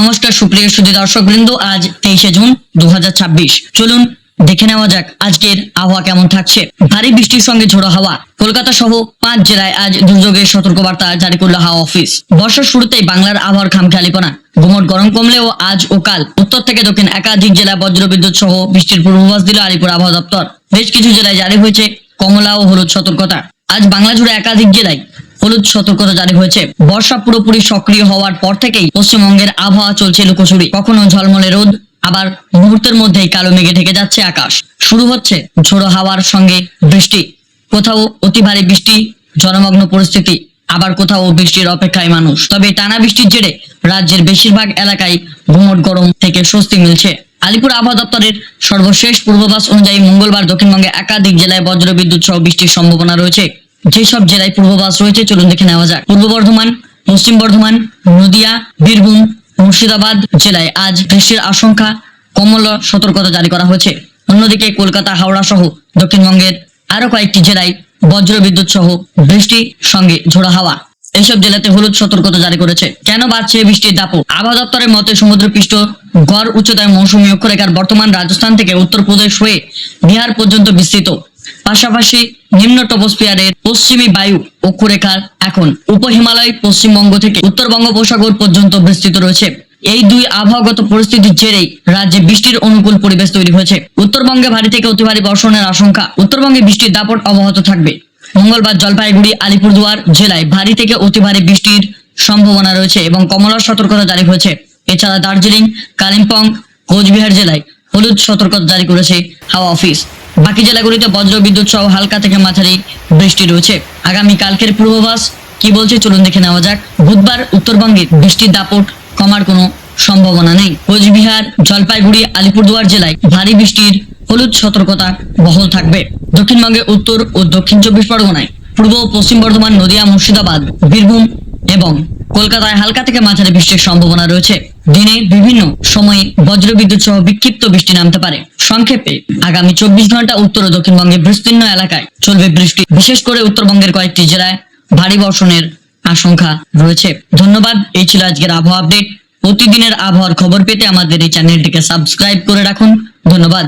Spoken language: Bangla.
নমস্কার সুপ্রিয় সুধী দর্শক বৃন্দ, আজ 23শে জুন 2026। চলুন দেখে নেওয়া যাক আজকের আবহাওয়া কেমন থাকছে। ভারী বৃষ্টির সঙ্গে ঝোড়ো হাওয়া। কলকাতা সহ 5 জেলায় আজ দুর্যোগের সতর্কবার্তা জারি করল হাওয়া অফিস। বর্ষার শুরুতেই বাংলার আবহাওয়ার খামখেয়ালিপনা। গুমোট গরম কমলেও আজ ও কাল উত্তর থেকে দক্ষিণ একাধিক জেলায় বজ্রবিদ্যুৎ সহ বৃষ্টির পূর্বাভাস দিল আলিপুর আবহাওয়া দপ্তর। বেশ কিছু জেলায় জারি হয়েছে কমলা ও হলুদ সতর্কতা। আজ বাংলা জুড়ে একাধিক জেলায় হলুদ সতর্কতা জারি হয়েছে। বর্ষা পুরোপুরি সক্রিয় হওয়ার পর থেকেই পশ্চিমবঙ্গের আবহাওয়া চলছে লুকোচুরি। কখনো ঝলমলে রোদ, আবার মুহূর্তের মধ্যেই কালো মেঘে ঢেকে যাচ্ছে আকাশ। শুরু হচ্ছে ঝোড়ো হাওয়ার সঙ্গে বৃষ্টি। কোথাও অতি ভারী বৃষ্টি, জলমগ্ন পরিস্থিতি, আবার কোথাও বৃষ্টির অপেক্ষায় মানুষ। তবে টানা বৃষ্টির জেরে রাজ্যের বেশিরভাগ এলাকায় গুমোট গরম থেকে স্বস্তি মিলছে। আলিপুর আবহাওয়া দপ্তরের সর্বশেষ পূর্বাভাস অনুযায়ী মঙ্গলবার দক্ষিণবঙ্গে একাধিক জেলায় বজ্রবিদ্যুৎ সহ বৃষ্টির সম্ভাবনা রয়েছে। যেসব জেলায় পূর্বাভাস রয়েছে চলুন দেখে নেওয়া যাক। পূর্ব বর্ধমান, পশ্চিম বর্ধমান, নদিয়া, বীরভূম, মুর্শিদাবাদ জেলায় আজ বৃষ্টির আশঙ্কা, কমলা সতর্কতা জারি করা হয়েছে। অন্যদিকে কলকাতা, হাওড়া সহ দক্ষিণবঙ্গের আরো কয়েকটি জেলায় বজ্রবিদ্যুৎ সহ বৃষ্টির সঙ্গে ঝোড়ো হাওয়া। এইসব জেলাতে হলুদ সতর্কতা জারি করেছে। কেন বাড়ছে বৃষ্টির দাপট? আবহাওয়া দপ্তরের মতে সমুদ্রপৃষ্ঠ গড় উচ্চতায় মৌসুমী অক্ষরেখার বর্তমান রাজস্থান থেকে উত্তরপ্রদেশ হয়ে বিহার পর্যন্ত বিস্তৃত। পাশাপাশি নিম্ন টপোস্ফিয়ারের পশ্চিমী বায়ু অক্ষরেখার এখন উপহিমালয় পশ্চিমবঙ্গ থেকে উত্তর বঙ্গোপসাগর পর্যন্ত বিস্তৃত রয়েছে। এই দুই আবহাওয়াগত পরিস্থিতির জেরেই রাজ্যে বৃষ্টির অনুকূল পরিবেশ তৈরি হয়েছে। উত্তরবঙ্গে ভারী থেকে অতি ভারী বর্ষণের আশঙ্কা। উত্তরবঙ্গে বৃষ্টির দাপট অব্যাহত থাকবে। মঙ্গলবার জলপাইগুড়ি, আলিপুরদুয়ার জেলায় ভারী থেকে অতি ভারী বৃষ্টির সম্ভাবনা রয়েছে এবং কমলা সতর্কতা জারি হয়েছে। এছাড়া দার্জিলিং, কালিম্পং, কোচবিহার জেলায় হলুদ সতর্কতা জারি করেছে হাওয়া অফিস। বাকি জেলাগুলিতে বজ্রবিদ্যুৎ সহ হালকা থেকে মাঝারি বৃষ্টি রয়েছে। আগামী কালকের পূর্বাভাস কি বলছে চলুন দেখে নেওয়া যাক। বুধবার উত্তরবঙ্গে বৃষ্টির দাপট কমার কোনো সম্ভাবনা নেই। কোচবিহার, জলপাইগুড়ি, আলিপুরদুয়ার জেলায় ভারী বৃষ্টির হলুদ সতর্কতা বহাল থাকবে। দক্ষিণবঙ্গে উত্তর ও দক্ষিণ 24 পরগনায়, পূর্ব ও পশ্চিম বর্ধমান, নদিয়া, মুর্শিদাবাদ, বীরভূম এবং কলকাতায় হালকা থেকে মাঝারি বৃষ্টির সম্ভাবনা রয়েছে। দিনে বিভিন্ন সময়ে বজ্রবিদ্যুৎ সহ বিক্ষিপ্ত বৃষ্টি নামতে পারে। সংক্ষেপে আগামী 24 ঘন্টা উত্তর ও দক্ষিণবঙ্গের বিস্তীর্ণ এলাকায় চলবে বৃষ্টি। বিশেষ করে উত্তরবঙ্গের কয়েকটি জেলায় ভারী বর্ষণের আশঙ্কা রয়েছে। ধন্যবাদ। এই ছিল আজকের আবহাওয়া আপডেট। প্রতিদিনের আবহাওয়ার খবর পেতে আমাদের এই চ্যানেলটিকে সাবস্ক্রাইব করে রাখুন। ধন্যবাদ।